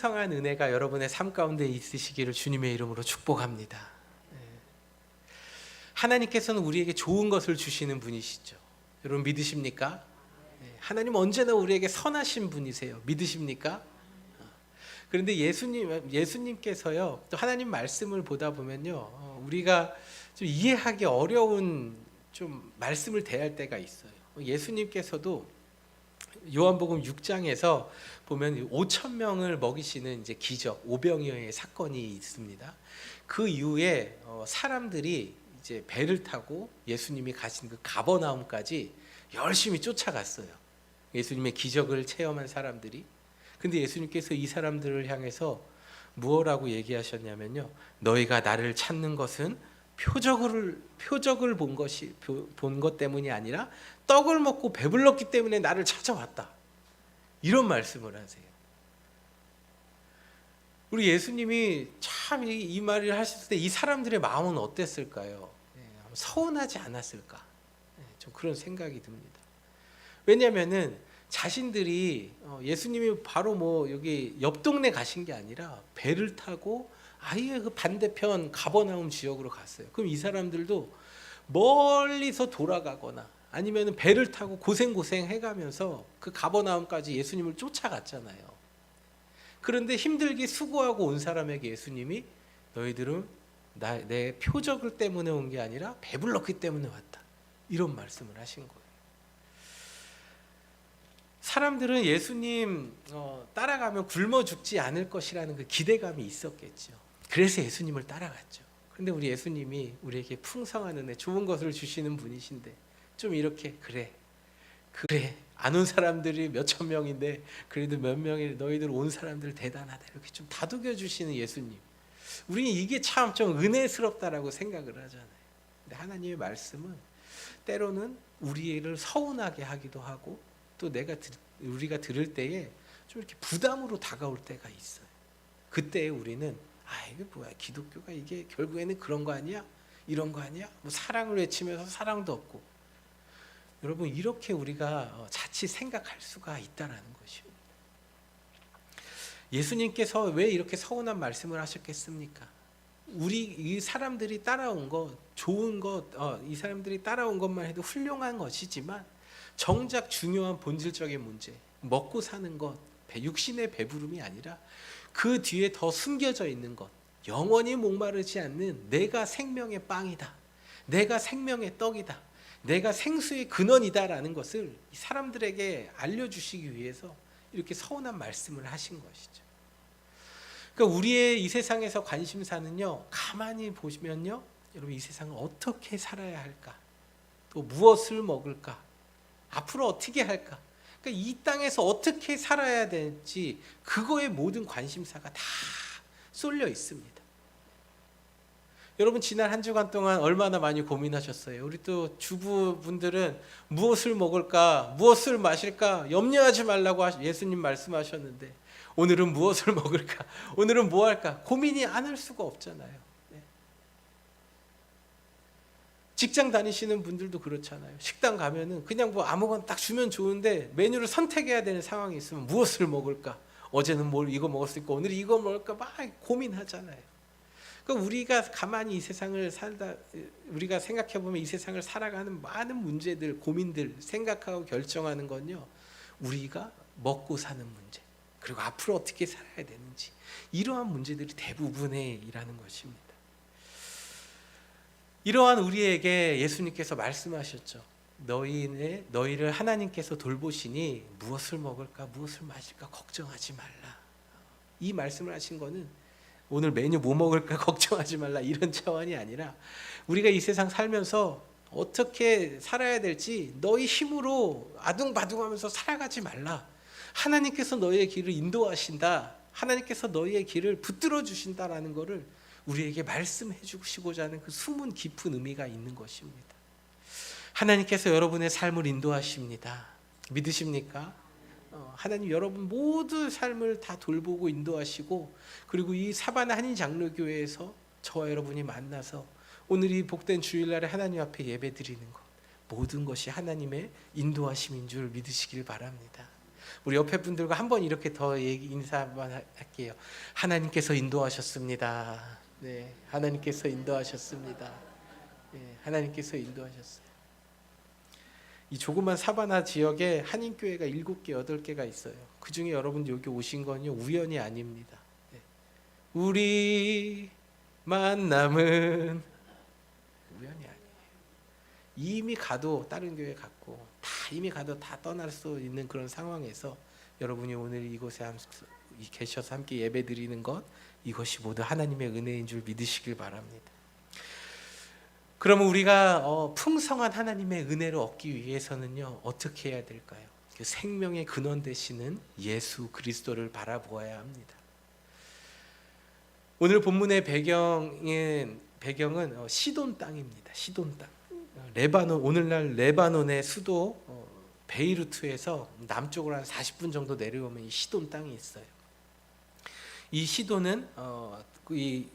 풍성한 은혜가 여러분의 삶 가운데 있으시기를 주님의 이름으로 축복합니다. 하나님께서는 우리에게 좋은 것을 주시는 분이시죠. 여러분 믿으십니까? 하나님 언제나 우리에게 선하신 분이세요. 믿으십니까? 그런데 예수님께서요, 또 하나님 말씀을 보다 보면요, 우리가 좀 이해하기 어려운 좀 말씀을 대할 때가 있어요. 예수님께서도 요한복음 6장에서 보면 5천 명을 먹이시는 이제 기적, 오병이어의 사건이 있습니다. 그 이후에 사람들이 이제 배를 타고 예수님이 가신 그 가버나움까지 열심히 쫓아갔어요. 예수님의 기적을 체험한 사람들이. 근데 예수님께서 이 사람들을 향해서 무엇라고 얘기하셨냐면요, 너희가 나를 찾는 것은 표적을 본 것 때문이 아니라 떡을 먹고 배불렀기 때문에 나를 찾아왔다. 이런 말씀을 하세요. 우리 예수님이 참 이 말을 하셨을 때 이 사람들의 마음은 어땠을까요? 서운하지 않았을까? 좀 그런 생각이 듭니다. 왜냐하면은 자신들이 예수님이 바로 뭐 여기 옆 동네 가신 게 아니라 배를 타고 아예 그 반대편 가버나움 지역으로 갔어요. 그럼 이 사람들도 멀리서 돌아가거나 아니면 배를 타고 고생 해가면서 그 가버나움까지 예수님을 쫓아갔잖아요. 그런데 힘들게 수고하고 온 사람에게 예수님이 너희들은 내 표적을 때문에 온 게 아니라 배불렀기 때문에 왔다. 이런 말씀을 하신 거예요. 사람들은 예수님 따라가면 굶어 죽지 않을 것이라는 그 기대감이 있었겠죠. 그래서 예수님을 따라갔죠. 그런데 우리 예수님이 우리에게 풍성한 은혜, 좋은 것을 주시는 분이신데 좀 이렇게 그래 안 온 사람들이 몇천 명인데 그래도 몇 명이 너희들 온 사람들 대단하다 이렇게 좀 다독여 주시는 예수님. 우리는 이게 참 좀 은혜스럽다라고 생각을 하잖아요. 근데 하나님의 말씀은 때로는 우리를 서운하게 하기도 하고 또 우리가 들을 때에 좀 이렇게 부담으로 다가올 때가 있어요. 그때 우리는 이게 뭐야, 기독교가 이게 결국에는 그런 거 아니야? 이런 거 아니야? 뭐 사랑을 외치면서 사랑도 없고. 여러분 이렇게 우리가 자칫 생각할 수가 있다라는 것이요. 예수님께서 왜 이렇게 서운한 말씀을 하셨겠습니까? 이 사람들이 따라온 것, 좋은 것, 이 사람들이 따라온 것만 해도 훌륭한 것이지만 정작 중요한 본질적인 문제, 먹고 사는 것, 육신의 배부름이 아니라 그 뒤에 더 숨겨져 있는 것, 영원히 목마르지 않는 내가 생명의 빵이다, 내가 생명의 떡이다, 내가 생수의 근원이다라는 것을 사람들에게 알려주시기 위해서 이렇게 서운한 말씀을 하신 것이죠. 그러니까 우리의 이 세상에서 관심사는요, 가만히 보시면요, 여러분 이 세상을 어떻게 살아야 할까, 또 무엇을 먹을까, 앞으로 어떻게 할까, 그러니까 이 땅에서 어떻게 살아야 될지 그거에 모든 관심사가 다 쏠려 있습니다. 여러분 지난 한 주간 동안 얼마나 많이 고민하셨어요? 우리 또 주부분들은 무엇을 먹을까, 무엇을 마실까 염려하지 말라고 예수님 말씀하셨는데 오늘은 무엇을 먹을까, 오늘은 뭐 할까 고민이 안 할 수가 없잖아요. 직장 다니시는 분들도 그렇잖아요. 식당 가면은 그냥 뭐 아무거나 딱 주면 좋은데 메뉴를 선택해야 되는 상황이 있으면 무엇을 먹을까? 어제는 이거 먹었으니까 오늘 이거 먹을까 막 고민하잖아요. 그러니까 우리가 가만히 이 세상을 살다 우리가 생각해 보면 이 세상을 살아가는 많은 문제들, 고민들 생각하고 결정하는 건요, 우리가 먹고 사는 문제, 그리고 앞으로 어떻게 살아야 되는지 이러한 문제들이 대부분이라는 것입니다. 이러한 우리에게 예수님께서 말씀하셨죠. 너희를 하나님께서 돌보시니 무엇을 먹을까 무엇을 마실까 걱정하지 말라. 이 말씀을 하신 거는 오늘 메뉴 뭐 먹을까 걱정하지 말라 이런 차원이 아니라 우리가 이 세상 살면서 어떻게 살아야 될지 너희 힘으로 아둥바둥하면서 살아가지 말라. 하나님께서 너희의 길을 인도하신다. 하나님께서 너희의 길을 붙들어 주신다라는 것을 우리에게 말씀해 주시고자 하는 그 숨은 깊은 의미가 있는 것입니다. 하나님께서 여러분의 삶을 인도하십니다. 믿으십니까? 하나님 여러분 모두 삶을 다 돌보고 인도하시고, 그리고 이 사바나 한인장로교회에서 저와 여러분이 만나서 오늘 이 복된 주일날에 하나님 앞에 예배 드리는 것, 모든 것이 하나님의 인도하심인 줄 믿으시길 바랍니다. 우리 옆에 분들과 한번 이렇게 더 인사 한번 할게요. 하나님께서 인도하셨습니다. 네, 하나님께서 인도하셨습니다. 네, 하나님께서 인도하셨어요. 이 조그만 사바나 지역에 한인교회가 7개, 8개가 있어요. 그 중에 여러분 여기 오신 건요 우연이 아닙니다. 네. 우리 만남은 우연이 아니에요. 이미 가도 다른 교회 갔고 이미 가도 다 떠날 수 있는 그런 상황에서 여러분이 오늘 이곳에 계셔서 함께 예배 드리는 것, 이것이 모두 하나님의 은혜인 줄 믿으시길 바랍니다. 그러면 우리가 풍성한 하나님의 은혜를 얻기 위해서는요 어떻게 해야 될까요? 그 생명의 근원 되시는 예수 그리스도를 바라보아야 합니다. 오늘 본문의 배경은 시돈 땅입니다. 시돈 땅. 레바논, 오늘날 레바논의 수도 베이루트에서 남쪽으로 한 40분 정도 내려오면 이 시돈 땅이 있어요. 이 시돈은 이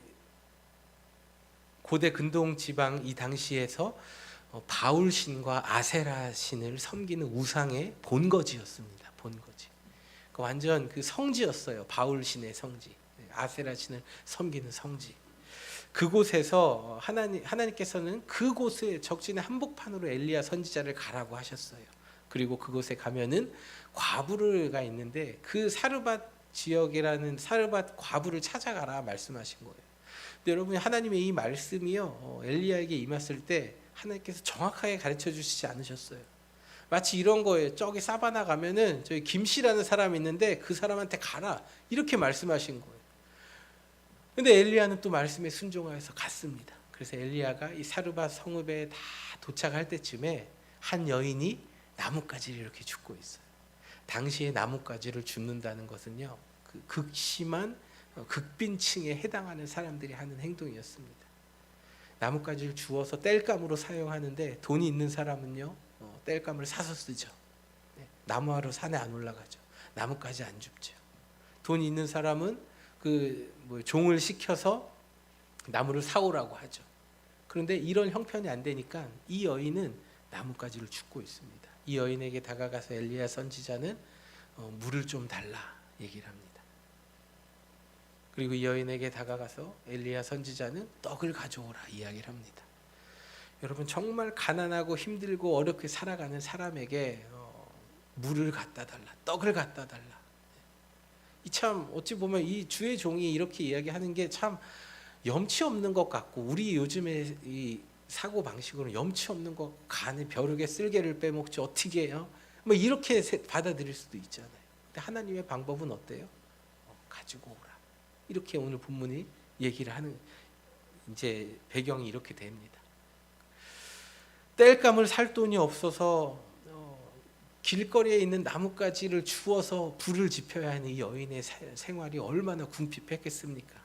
고대 근동 지방 이 당시에서 바울 신과 아세라 신을 섬기는 우상의 본거지였습니다. 본거지. 완전 그 성지였어요. 바울 신의 성지, 아세라 신을 섬기는 성지. 그곳에서 하나님께서는 그곳에 적진의 한복판으로 엘리야 선지자를 가라고 하셨어요. 그리고 그곳에 가면은 과부가 있는데 그 사르밧 지역이라는 사르밧 과부를 찾아가라 말씀하신 거예요. 근데 여러분 하나님의 이 말씀이요 엘리야에게 임했을 때 하나님께서 정확하게 가르쳐 주시지 않으셨어요. 마치 이런 거예요. 저기 사바나 가면은 저기 김씨라는 사람이 있는데 그 사람한테 가라 이렇게 말씀하신 거예요. 근데 엘리야는 또 말씀에 순종하여서 갔습니다. 그래서 엘리야가 이 사르밧 성읍에 다 도착할 때쯤에 한 여인이 나뭇가지를 이렇게 줍고 있어요. 당시에 나뭇가지를 줍는다는 것은요 그 극심한 극빈층에 해당하는 사람들이 하는 행동이었습니다. 나뭇가지를 주워서 땔감으로 사용하는데 돈이 있는 사람은요 땔감을 사서 쓰죠. 나무하러 산에 안 올라가죠. 나뭇가지 안 줍죠. 돈이 있는 사람은 종을 시켜서 나무를 사오라고 하죠. 그런데 이런 형편이 안 되니까 이 여인은 나뭇가지를 줍고 있습니다. 이 여인에게 다가가서 엘리야 선지자는 물을 좀 달라 얘기를 합니다. 그리고 이 여인에게 다가가서 엘리야 선지자는 떡을 가져오라 이야기를 합니다. 여러분 정말 가난하고 힘들고 어렵게 살아가는 사람에게 물을 갖다 달라, 떡을 갖다 달라. 참 어찌 보면 이 주의 종이 이렇게 이야기하는 게 참 염치 없는 것 같고 우리 요즘의 이 사고 방식으로는 염치 없는 것, 간에 벼룩에 쓸개를 빼먹지 어떻게 해요? 뭐 이렇게 받아들일 수도 있잖아요. 근데 하나님의 방법은 어때요? 가지고 오라. 이렇게 오늘 본문이 얘기를 하는 이제 배경이 이렇게 됩니다. 땔감을 살 돈이 없어서 길거리에 있는 나뭇가지를 주워서 불을 지펴야 하는 이 여인의 생활이 얼마나 궁핍했겠습니까?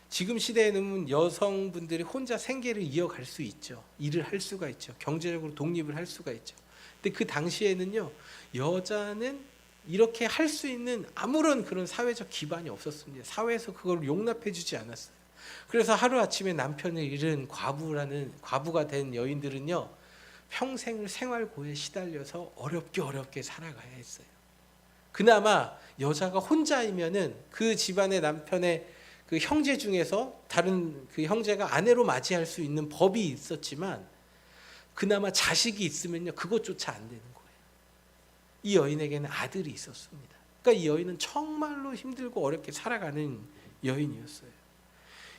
지금 시대에는 여성분들이 혼자 생계를 이어갈 수 있죠. 일을 할 수가 있죠. 경제적으로 독립을 할 수가 있죠. 근데 그 당시에는요 여자는 이렇게 할 수 있는 아무런 그런 사회적 기반이 없었습니다. 사회에서 그걸 용납해 주지 않았어요. 그래서 하루아침에 남편을 잃은 과부가 된 여인들은요 평생을 생활고에 시달려서 어렵게 살아가야 했어요. 그나마 여자가 혼자이면은 그 집안의 남편의 그 형제 중에서 다른 그 형제가 아내로 맞이할 수 있는 법이 있었지만 그나마 자식이 있으면요 그것조차 안 되는 거예요. 이 여인에게는 아들이 있었습니다. 그러니까 이 여인은 정말로 힘들고 어렵게 살아가는 여인이었어요.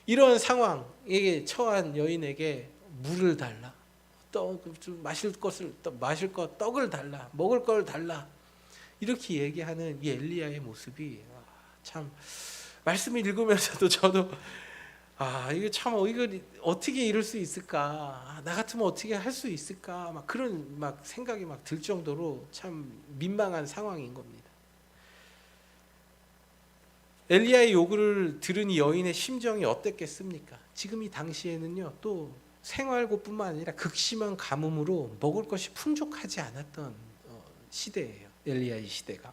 이런 상황에 처한 여인에게 물을 달라, 마실 것 떡을 달라, 먹을 걸 달라 이렇게 얘기하는 이 엘리야의 모습이 참 말씀을 읽으면서도 저도 이거 참 이거 어떻게 이럴 수 있을까? 나 같으면 어떻게 할 수 있을까? 막 그런 생각이 들 정도로 참 민망한 상황인 겁니다. 엘리야의 요구를 들은 이 여인의 심정이 어땠겠습니까? 지금 이 당시에는요 또 생활고뿐만 아니라 극심한 가뭄으로 먹을 것이 풍족하지 않았던 시대예요. 엘리야의 시대가.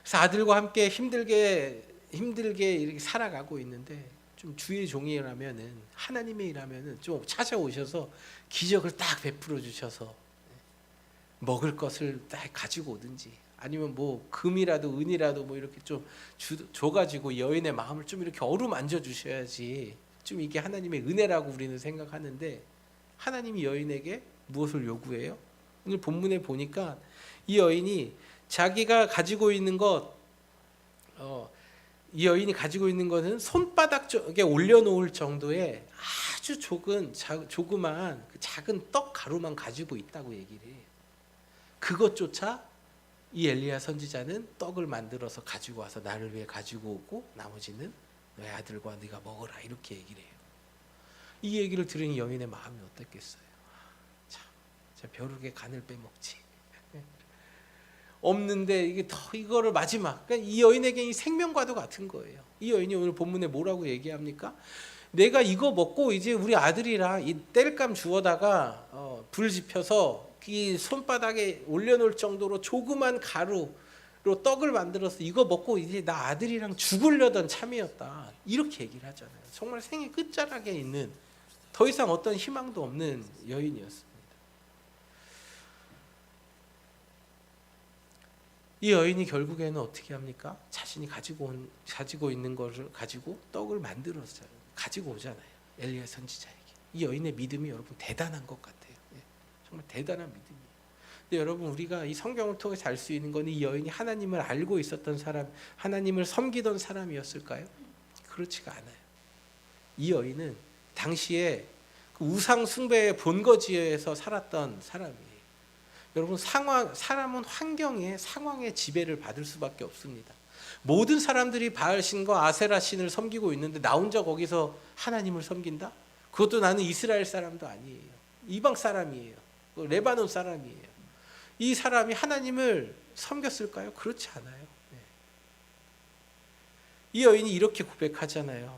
그래서 아들과 함께 힘들게 이렇게 살아가고 있는데 좀 주의 종이라면은 하나님의 일하면은 좀 찾아오셔서 기적을 딱 베풀어 주셔서 먹을 것을 딱 가지고 오든지 아니면 뭐 금이라도 은이라도 뭐 이렇게 좀 줘가지고 여인의 마음을 좀 이렇게 어루만져 주셔야지 좀 이게 하나님의 은혜라고 우리는 생각하는데 하나님이 여인에게 무엇을 요구해요? 오늘 본문에 보니까 이 여인이 자기가 가지고 있는 이 여인이 가지고 있는 것은 손바닥 쪽에 올려놓을 정도의 아주 조그만 그 작은 떡 가루만 가지고 있다고 얘기를 해요. 그것조차 이 엘리야 선지자는 떡을 만들어서 가지고 와서 나를 위해 가지고 오고 나머지는 너의 아들과 네가 먹어라 이렇게 얘기를 해요. 이 얘기를 들은 여인의 마음이 어떻겠어요? 참, 벼룩의 간을 빼먹지. 없는데 이게 이거를 마지막. 그러니까 이 여인에게 이 생명과도 같은 거예요. 이 여인이 오늘 본문에 뭐라고 얘기합니까? 내가 이거 먹고 이제 우리 아들이랑 이 땔감 주워다가 불 지펴서 이 손바닥에 올려놓을 정도로 조그만 가루로 떡을 만들어서 이거 먹고 이제 나 아들이랑 죽으려던 참이었다. 이렇게 얘기를 하잖아요. 정말 생의 끝자락에 있는 더 이상 어떤 희망도 없는 여인이었습니다. 이 여인이 결국에는 어떻게 합니까? 자신이 가지고 있는 것을 가지고 떡을 만들어서 가지고 오잖아요. 엘리야 선지자에게. 이 여인의 믿음이 여러분 대단한 것 같아요. 정말 대단한 믿음이에요. 근데 여러분 우리가 이 성경을 통해서 알 수 있는 건 이 여인이 하나님을 알고 있었던 사람, 하나님을 섬기던 사람이었을까요? 그렇지가 않아요. 이 여인은 당시에 그 우상 숭배의 본거지에서 살았던 사람이에요. 여러분 사람은 환경에 상황의 지배를 받을 수밖에 없습니다. 모든 사람들이 바알신과 아세라 신을 섬기고 있는데 나 혼자 거기서 하나님을 섬긴다? 그것도 나는 이스라엘 사람도 아니에요. 이방 사람이에요. 레바논 사람이에요. 이 사람이 하나님을 섬겼을까요? 그렇지 않아요. 이 여인이 이렇게 고백하잖아요.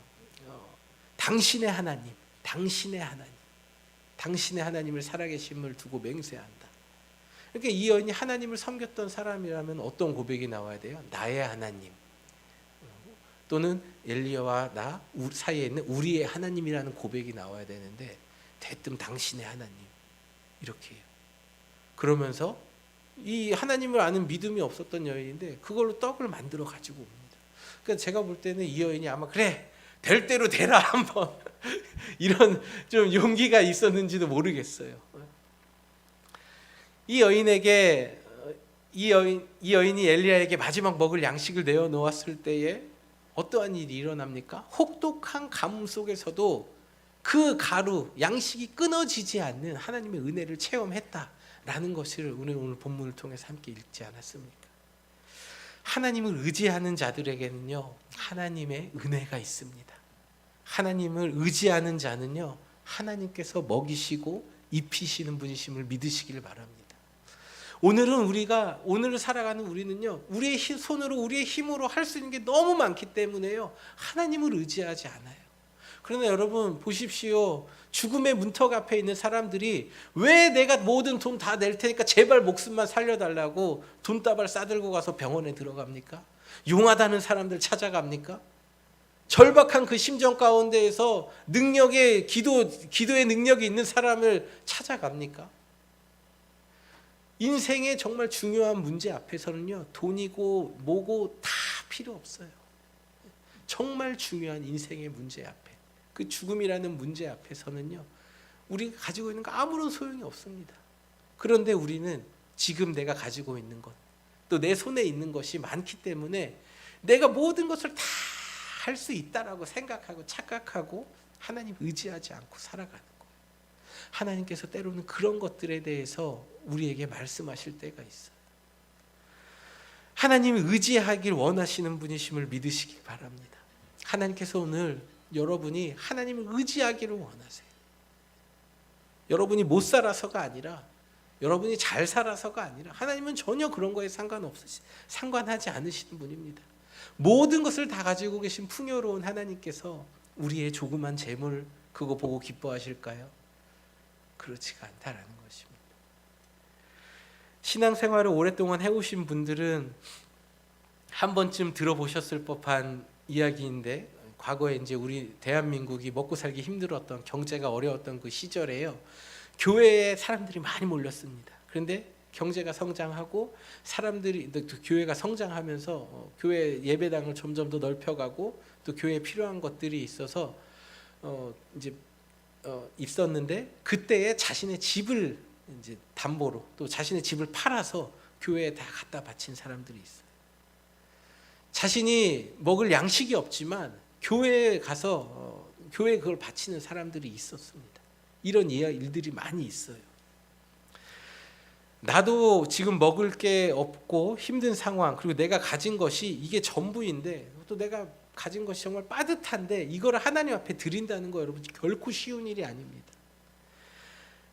당신의 하나님, 당신의 하나님을 살아계심을 두고 맹세한다. 그러니까 이 여인이 하나님을 섬겼던 사람이라면 어떤 고백이 나와야 돼요? 나의 하나님 또는 엘리야와 나 사이에 있는 우리의 하나님이라는 고백이 나와야 되는데 대뜸 당신의 하나님 이렇게 해요. 그러면서 이 하나님을 아는 믿음이 없었던 여인인데 그걸로 떡을 만들어 가지고 옵니다. 그러니까 제가 볼 때는 이 여인이 아마 그래 될 대로 되라 한번 이런 좀 용기가 있었는지도 모르겠어요. 이 여인이 엘리야에게 마지막 먹을 양식을 내어 놓았을 때에 어떠한 일이 일어납니까? 혹독한 가뭄 속에서도 그 가루, 양식이 끊어지지 않는 하나님의 은혜를 체험했다라는 것을 오늘 본문을 통해서 함께 읽지 않았습니까? 하나님을 의지하는 자들에게는요, 하나님의 은혜가 있습니다. 하나님을 의지하는 자는요, 하나님께서 먹이시고 입히시는 분이심을 믿으시길 바랍니다. 오늘을 살아가는 우리는요, 우리의 손으로, 우리의 힘으로 할 수 있는 게 너무 많기 때문에요, 하나님을 의지하지 않아요. 그러나 여러분 보십시오. 죽음의 문턱 앞에 있는 사람들이 왜 내가 모든 돈 다 낼 테니까 제발 목숨만 살려달라고 돈다발 싸들고 가서 병원에 들어갑니까? 용하다는 사람들 찾아갑니까? 절박한 그 심정 가운데에서 기도의 능력이 있는 사람을 찾아갑니까? 인생의 정말 중요한 문제 앞에서는요, 돈이고 뭐고 다 필요 없어요. 정말 중요한 인생의 문제 앞에, 그 죽음이라는 문제 앞에서는요, 우리가 가지고 있는 거 아무런 소용이 없습니다. 그런데 우리는 지금 내가 가지고 있는 것, 또 내 손에 있는 것이 많기 때문에 내가 모든 것을 다 할 수 있다라고 생각하고 착각하고 하나님 의지하지 않고 살아가는 거예요. 하나님께서 때로는 그런 것들에 대해서 우리에게 말씀하실 때가 있어요. 하나님을 의지하길 원하시는 분이심을 믿으시기 바랍니다. 하나님께서 오늘 여러분이 하나님을 의지하기를 원하세요. 여러분이 못 살아서가 아니라, 여러분이 잘 살아서가 아니라, 하나님은 전혀 그런 거에 상관하지 않으시는 분입니다. 모든 것을 다 가지고 계신 풍요로운 하나님께서 우리의 조그만 재물 그거 보고 기뻐하실까요? 그렇지가 않다라는 것입니다. 신앙생활을 오랫동안 해오신 분들은 한 번쯤 들어보셨을 법한 이야기인데, 과거에 이제 우리 대한민국이 먹고 살기 힘들었던, 경제가 어려웠던 그 시절에요, 교회에 사람들이 많이 몰렸습니다. 그런데 경제가 성장하고 사람들이 또 교회가 성장하면서 교회 예배당을 점점 더 넓혀가고 또 교회에 필요한 것들이 있어서 이제 있었는데 그때에 자신의 집을 이제 담보로 또 자신의 집을 팔아서 교회에 다 갖다 바친 사람들이 있어요. 자신이 먹을 양식이 없지만 교회에 가서 교회에 그걸 바치는 사람들이 있었습니다. 이런 일들이 많이 있어요. 나도 지금 먹을 게 없고 힘든 상황, 그리고 내가 가진 것이 이게 전부인데 또 내가 가진 것이 정말 빠듯한데 이걸 하나님 앞에 드린다는 거 여러분 결코 쉬운 일이 아닙니다.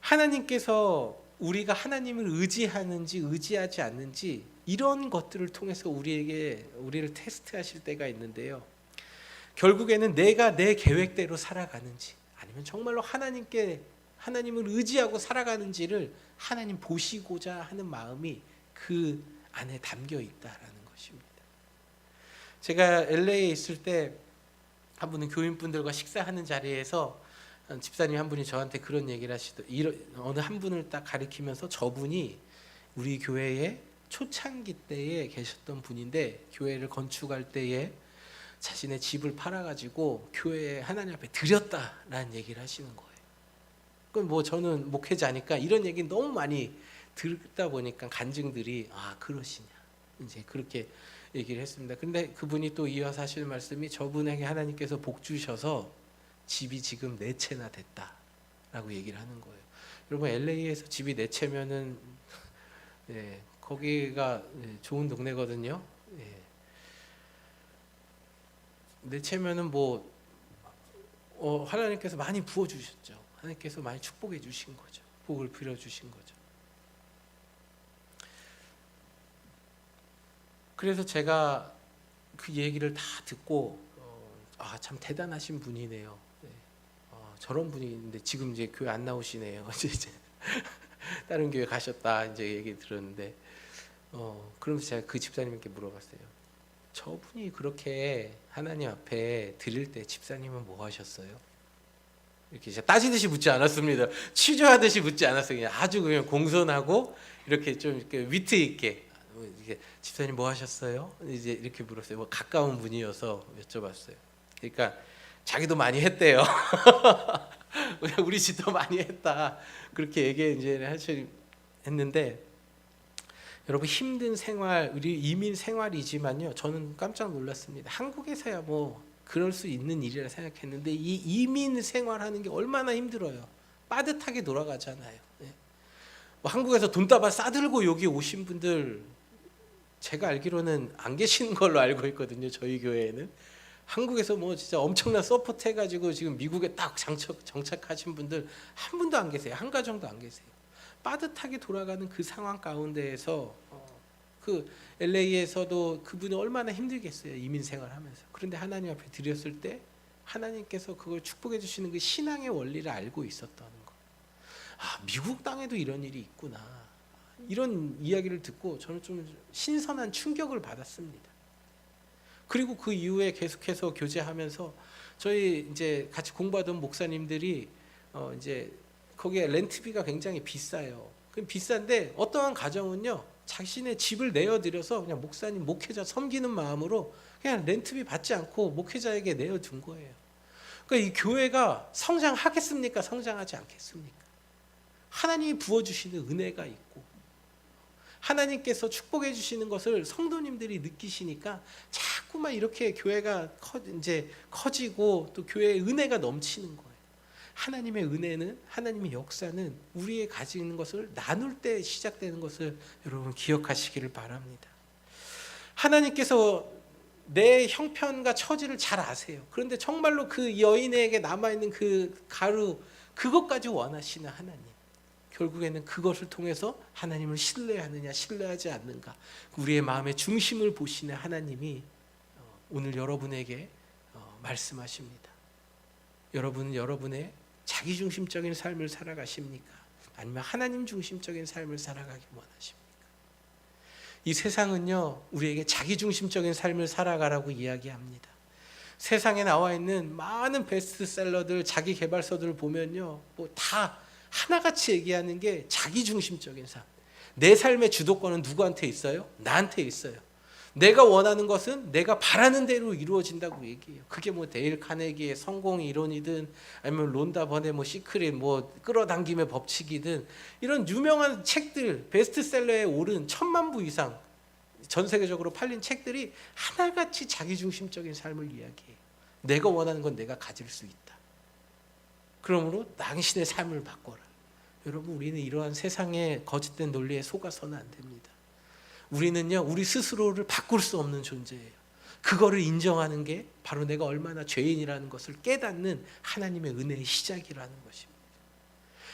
하나님께서 우리가 하나님을 의지하는지 의지하지 않는지 이런 것들을 통해서 우리를 테스트하실 때가 있는데요. 결국에는 내가 내 계획대로 살아가는지 아니면 정말로 하나님을 의지하고 살아가는지를 하나님 보시고자 하는 마음이 그 안에 담겨 있다라는 것입니다. 제가 LA에 있을 때 한 분은 교인분들과 식사하는 자리에서 집사님 한 분이 저한테 그런 얘기를 어느 한 분을 딱 가리키면서 저분이 우리 교회에 초창기 때에 계셨던 분인데 교회를 건축할 때에 자신의 집을 팔아가지고 교회에 하나님 앞에 드렸다라는 얘기를 하시는 거예요. 그럼 뭐 저는 목회자니까 이런 얘기 너무 많이 듣다 보니까 간증들이 그러시냐 이제 그렇게 얘기를 했습니다. 근데 그분이 또 이어서 하시는 말씀이 저분에게 하나님께서 복 주셔서 집이 지금 4채나 됐다라고 얘기를 하는 거예요. 여러분 LA에서 집이 4채면은 거기가 좋은 동네거든요. 4채면은 뭐 하나님께서 많이 부어 주셨죠. 하나님께서 많이 축복해 주신 거죠. 복을 빌어 주신 거죠. 그래서 제가 그 얘기를 다 듣고 참 대단하신 분이네요. 저런 분이 있는데 지금 이제 교회 안 나오시네요. 이제 다른 교회 가셨다 이제 얘기 들었는데 그러면서 제가 그 집사님께 물어봤어요. 저분이 그렇게 하나님 앞에 드릴 때 집사님은 뭐 하셨어요? 이렇게 따지듯이 묻지 않았습니다. 취조하듯이 묻지 않았어요. 그냥 아주 그냥 공손하고 이렇게 좀 이렇게 위트 있게 집사님 뭐 하셨어요? 이제 이렇게 물었어요. 뭐 가까운 분이어서 여쭤봤어요. 그러니까 자기도 많이 했대요. 우리 집도 많이 했다. 그렇게 얘기 이제 했는데 여러분 힘든 생활, 우리 이민 생활이지만요. 저는 깜짝 놀랐습니다. 한국에서야 뭐 그럴 수 있는 일이라 생각했는데 이 이민 생활하는 게 얼마나 힘들어요. 빠듯하게 돌아가잖아요. 뭐 한국에서 돈다발 싸들고 여기 오신 분들 제가 알기로는 안 계시는 걸로 알고 있거든요. 저희 교회에는 한국에서 뭐 진짜 엄청난 서포트 해가지고 지금 미국에 딱 정착하신 분들 한 분도 안 계세요. 한 가정도 안 계세요. 빠듯하게 돌아가는 그 상황 가운데에서 그 LA에서도 그분이 얼마나 힘들겠어요. 이민 생활하면서. 그런데 하나님 앞에 드렸을 때 하나님께서 그걸 축복해 주시는 그 신앙의 원리를 알고 있었다는 거. 미국 땅에도 이런 일이 있구나. 이런 이야기를 듣고 저는 좀 신선한 충격을 받았습니다. 그리고 그 이후에 계속해서 교제하면서 저희 이제 같이 공부하던 목사님들이 이제 거기에 렌트비가 굉장히 비싸요. 그럼 비싼데 어떠한 가정은요 자신의 집을 내어드려서 그냥 목사님 목회자 섬기는 마음으로 그냥 렌트비 받지 않고 목회자에게 내어둔 거예요. 그러니까 이 교회가 성장하겠습니까? 성장하지 않겠습니까? 하나님이 부어주시는 은혜가 있고 하나님께서 축복해 주시는 것을 성도님들이 느끼시니까 자꾸만 이렇게 교회가 이제 커지고 또 교회의 은혜가 넘치는 거예요. 하나님의 은혜는 하나님의 역사는 우리의 가지는 것을 나눌 때 시작되는 것을 여러분 기억하시기를 바랍니다. 하나님께서 내 형편과 처지를 잘 아세요. 그런데 정말로 그 여인에게 남아있는 그 가루 그것까지 원하시는 하나님. 결국에는 그것을 통해서 하나님을 신뢰하느냐 신뢰하지 않는가 우리의 마음의 중심을 보시는 하나님이 오늘 여러분에게 말씀하십니다. 여러분은 여러분의 자기중심적인 삶을 살아가십니까? 아니면 하나님 중심적인 삶을 살아가기 원하십니까? 이 세상은요 우리에게 자기중심적인 삶을 살아가라고 이야기합니다. 세상에 나와 있는 많은 베스트셀러들 자기 개발서들을 보면요 뭐 다 하나같이 얘기하는 게 자기중심적인 삶. 내 삶의 주도권은 누구한테 있어요? 나한테 있어요. 내가 원하는 것은 내가 바라는 대로 이루어진다고 얘기해요. 그게 뭐 데일 카네기의 성공 이론이든 아니면 론다 번의 뭐 시크릿 뭐 끌어당김의 법칙이든 이런 유명한 책들 베스트셀러에 오른 1000만 부 이상 전 세계적으로 팔린 책들이 하나같이 자기중심적인 삶을 이야기해요. 내가 원하는 건 내가 가질 수 있다. 그러므로 당신의 삶을 바꿔라. 여러분, 우리는 이러한 세상의 거짓된 논리에 속아서는 안 됩니다. 우리는요, 우리 스스로를 바꿀 수 없는 존재예요. 그거를 인정하는 게 바로 내가 얼마나 죄인이라는 것을 깨닫는 하나님의 은혜의 시작이라는 것입니다.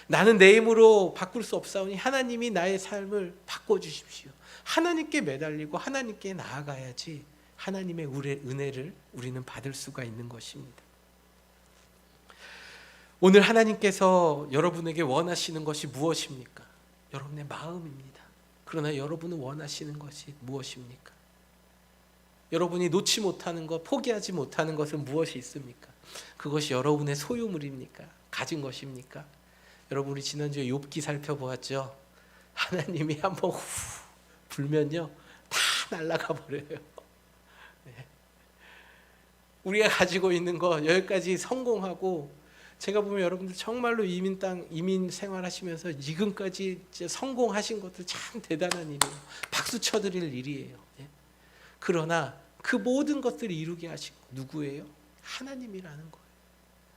나는 내 힘으로 바꿀 수 없사오니 하나님이 나의 삶을 바꿔주십시오. 하나님께 매달리고 하나님께 나아가야지 하나님의 은혜를 우리는 받을 수가 있는 것입니다. 오늘 하나님께서 여러분에게 원하시는 것이 무엇입니까? 여러분의 마음입니다. 그러나 여러분은 원하시는 것이 무엇입니까? 여러분이 놓지 못하는 것, 포기하지 못하는 것은 무엇이 있습니까? 그것이 여러분의 소유물입니까? 가진 것입니까? 여러분, 우리 지난주에 욥기 살펴보았죠? 하나님이 한번 후 불면요 다 날아가 버려요. 네. 우리가 가지고 있는 거 여기까지 성공하고, 제가 보면 여러분들 정말로 이민 생활하시면서 지금까지 성공하신 것들 참 대단한 일이에요. 박수 쳐드릴 일이에요. 그러나 그 모든 것들을 이루게 하신 누구예요? 하나님이라는 거예요.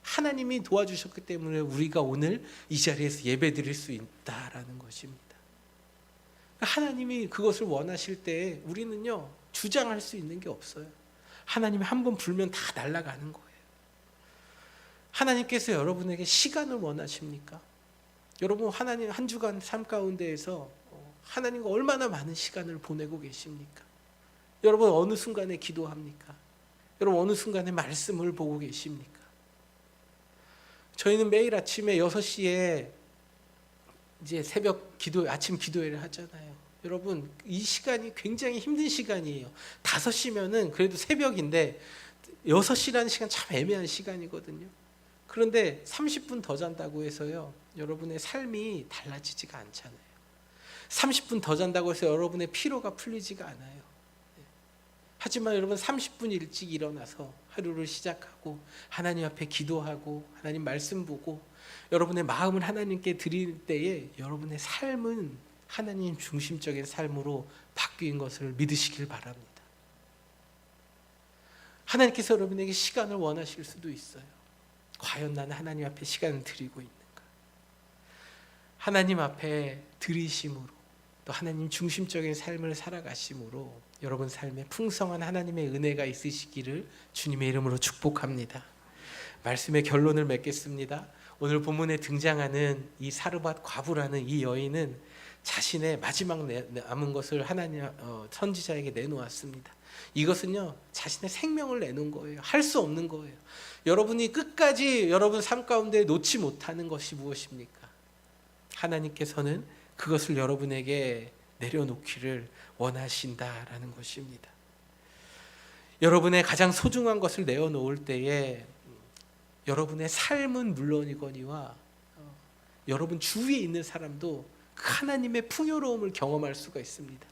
하나님이 도와주셨기 때문에 우리가 오늘 이 자리에서 예배드릴 수 있다라는 것입니다. 하나님이 그것을 원하실 때 우리는요 주장할 수 있는 게 없어요. 하나님이 한 번 불면 다 날아가는 거예요. 하나님께서 여러분에게 시간을 원하십니까? 여러분, 하나님 한 주간 삶 가운데에서 하나님과 얼마나 많은 시간을 보내고 계십니까? 여러분, 어느 순간에 기도합니까? 여러분, 어느 순간에 말씀을 보고 계십니까? 저희는 매일 아침에 6시에 이제 새벽 기도, 아침 기도회를 하잖아요. 여러분, 이 시간이 굉장히 힘든 시간이에요. 5시면은 그래도 새벽인데 6시라는 시간 참 애매한 시간이거든요. 그런데 30분 더 잔다고 해서요, 여러분의 삶이 달라지지가 않잖아요. 30분 더 잔다고 해서 여러분의 피로가 풀리지가 않아요. 하지만 여러분, 30분 일찍 일어나서 하루를 시작하고 하나님 앞에 기도하고 하나님 말씀 보고 여러분의 마음을 하나님께 드릴 때에 여러분의 삶은 하나님 중심적인 삶으로 바뀐 것을 믿으시길 바랍니다. 하나님께서 여러분에게 시간을 원하실 수도 있어요. 과연 나는 하나님 앞에 시간을 드리고 있는가? 하나님 앞에 드리심으로, 또 하나님 중심적인 삶을 살아가심으로 여러분 삶에 풍성한 하나님의 은혜가 있으시기를 주님의 이름으로 축복합니다. 말씀의 결론을 맺겠습니다. 오늘 본문에 등장하는 이 사르밧 과부라는 이 여인은 자신의 마지막 남은 것을 하나님 선지자에게 내놓았습니다. 이것은요, 자신의 생명을 내놓은 거예요. 할 수 없는 거예요. 여러분이 끝까지 여러분 삶 가운데 놓지 못하는 것이 무엇입니까? 하나님께서는 그것을 여러분에게 내려놓기를 원하신다라는 것입니다. 여러분의 가장 소중한 것을 내어놓을 때에 여러분의 삶은 물론이거니와 여러분 주위에 있는 사람도 하나님의 풍요로움을 경험할 수가 있습니다.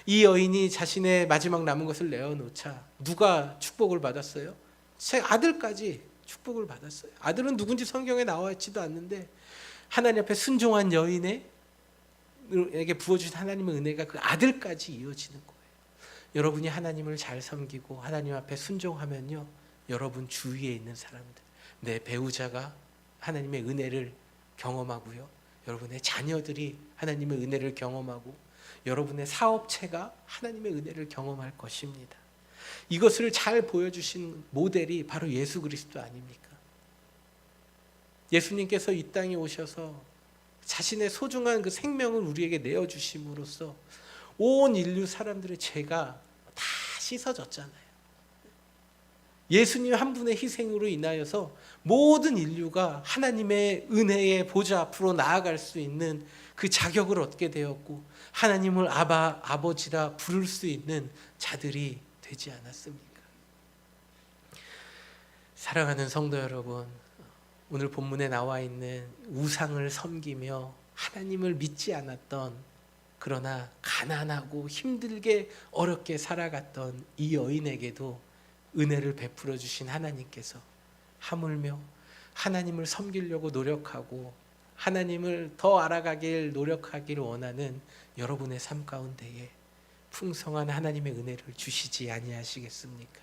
이 여인이 자신의 마지막 남은 것을 내어놓자 누가 축복을 받았어요? 제 아들까지 축복을 받았어요. 아들은 누군지 성경에 나와 있지도 않는데 하나님 앞에 순종한 여인에게 부어주신 하나님의 은혜가 그 아들까지 이어지는 거예요. 여러분이 하나님을 잘 섬기고 하나님 앞에 순종하면요, 여러분 주위에 있는 사람들, 내 배우자가 하나님의 은혜를 경험하고요, 여러분의 자녀들이 하나님의 은혜를 경험하고 여러분의 사업체가 하나님의 은혜를 경험할 것입니다. 이것을 잘 보여주신 모델이 바로 예수 그리스도 아닙니까? 예수님께서 이 땅에 오셔서 자신의 소중한 그 생명을 우리에게 내어주심으로써 온 인류 사람들의 죄가 다 씻어졌잖아요. 예수님 한 분의 희생으로 인하여서 모든 인류가 하나님의 은혜의 보좌 앞으로 나아갈 수 있는 그 자격을 얻게 되었고 하나님을 아버지라 부를 수 있는 자들이 되지 않았습니까? 사랑하는 성도 여러분, 오늘 본문에 나와 있는 우상을 섬기며 하나님을 믿지 않았던 그러나 가난하고 힘들게 어렵게 살아갔던 이 여인에게도 은혜를 베풀어 주신 하나님께서 하물며 하나님을 섬기려고 노력하고 하나님을 더 알아가길 노력하기를 원하는 여러분의 삶 가운데에 풍성한 하나님의 은혜를 주시지 아니하시겠습니까?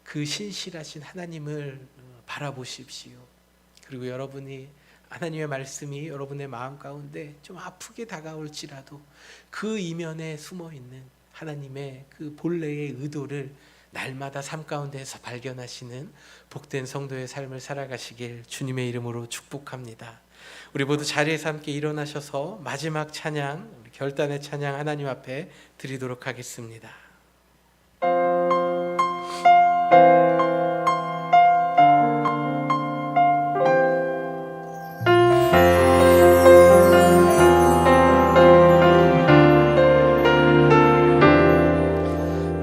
그 신실하신 하나님을 바라보십시오. 그리고 여러분이 하나님의 말씀이 여러분의 마음 가운데 좀 아프게 다가올지라도 그 이면에 숨어있는 하나님의 그 본래의 의도를 날마다 삶 가운데에서 발견하시는 복된 성도의 삶을 살아가시길 주님의 이름으로 축복합니다. 우리 모두 자리에서 함께 일어나셔서 마지막 찬양, 우리 결단의 찬양 하나님 앞에 드리도록 하겠습니다.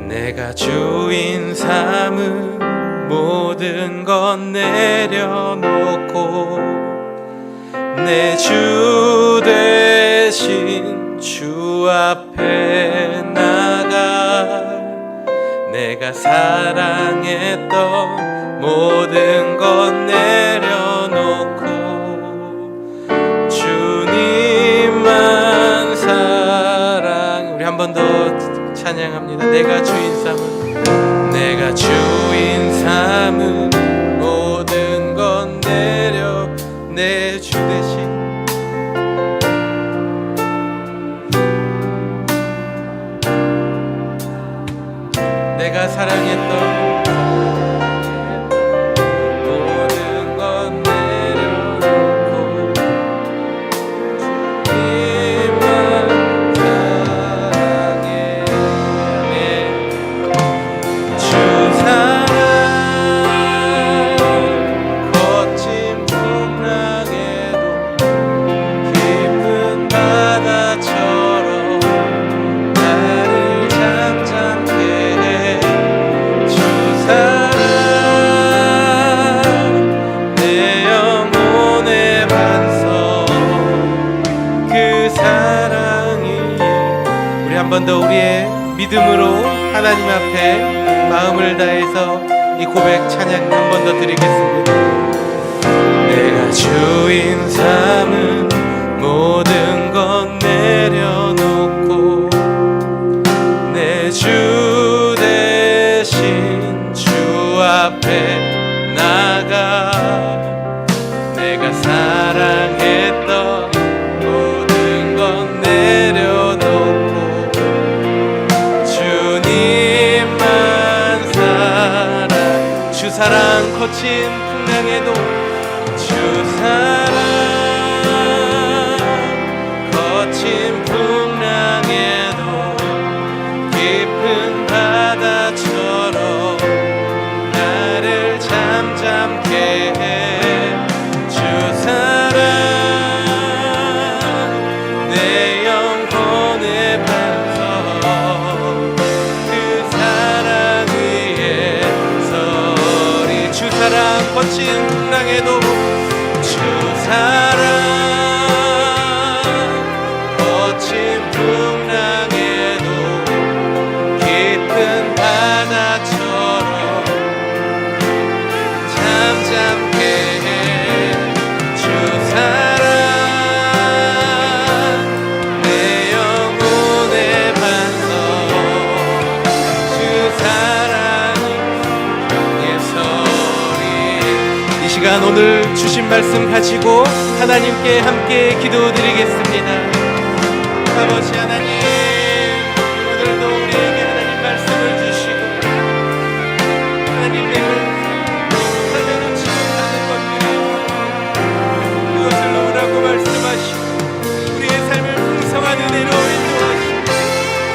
내가 주인 삼은 모든 것 내려놓고 내 주 대신 주 앞에 나가 내가 사랑했던 모든 것 내려놓고 주님만 사랑. 우리 한 번 더 찬양합니다. 내가 주인 삼은 모든 것 내려 내 주 대신 내가 사랑했던 모든 것 내려놓고 주님만 사랑해. 주 사랑 거친 풍랑에도 깊은 바다처럼 나를 잠잠케 해. 주 사랑 내 영혼의 반석 그 사랑이. 우리 한 번 더 우리의 믿음으로 하나님 앞에 마음을 다해서 이 고백 찬양 한 번 더 드리겠습니다. 내가 주인 삼은 모든 것 내려놓고 내 주 대신 주 앞에 나가 내가 사랑했던 모든 것 내려놓고 주님만 사랑. 주 사랑 거친 풍랑에도 주 사랑 거친 풍랑에도 깊은 바다처럼 나를 잠잠케 해. 주 사랑 내 영혼의 반석 그 사랑 위에 서리. 주 사랑 거친 풍랑에도 주 사랑 거친 풍랑에도 깊은 바다처럼 잠잠케 해. 주 사랑 내 영혼의 반석 주 사랑이 예서리. 이 시간 오늘 주신 말씀 가지고 하나님께 함께 기도드리겠습니다. 아버지 하나님, 오늘도 우리에게 하나님 말씀을 주시고 하나님 내가 살려놓지 못하는 것들이 무엇을 놓으라고 말씀하시고 우리의 삶을 풍성한 은혜로 인도하시고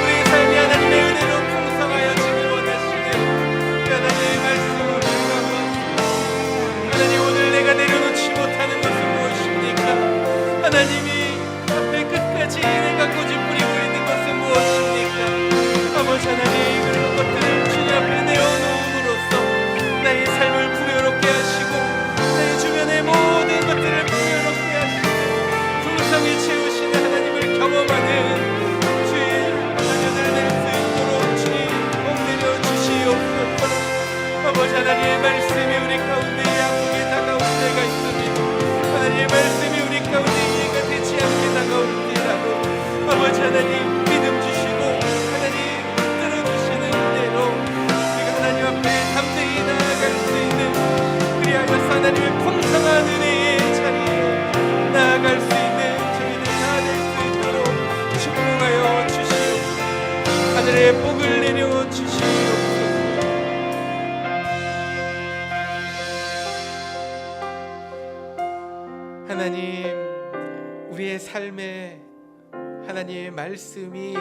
우리의 삶이 하나님의 은혜로 풍성하여지길 원하시는 하나님의 말씀을 감사합니다. 하나님, 오늘 내가 내려놓지 못하는 것은 무엇입니까? 하나님이 앞에 끝까지 내가 고집부리고 있는 것은 하나님, 우리의 삶에 하나님의 말씀이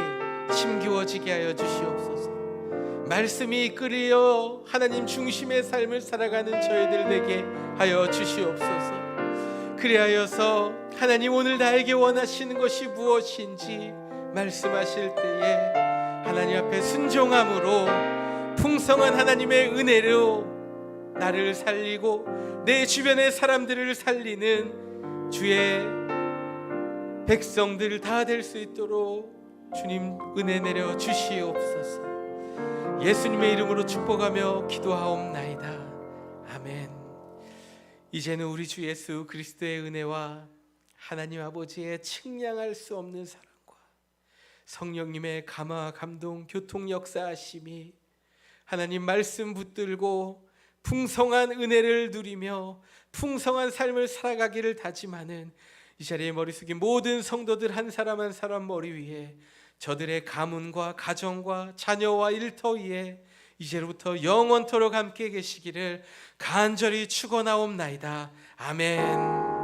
힘기워지게 하여 주시옵소서. 말씀이 이끌어 하나님 중심의 삶을 살아가는 저희들 되게 하여 주시옵소서. 그리하여서 하나님 오늘 나에게 원하시는 것이 무엇인지 말씀하실 때에 하나님 앞에 순종함으로 풍성한 하나님의 은혜로 나를 살리고 내 주변의 사람들을 살리는 주의 백성들 다 될 수 있도록 주님 은혜 내려 주시옵소서. 예수님의 이름으로 축복하며 기도하옵나이다. 아멘. 이제는 우리 주 예수 그리스도의 은혜와 하나님 아버지의 측량할 수 없는 사랑과 성령님의 감화 감동 교통 역사하심이 하나님 말씀 붙들고 풍성한 은혜를 누리며 풍성한 삶을 살아가기를 다짐하는 이 자리에 머리 숙인 모든 성도들 한 사람 한 사람 머리 위에 저들의 가문과 가정과 자녀와 일터 위에 이제로부터 영원토록 함께 계시기를 간절히 축원하옵나이다. 아멘.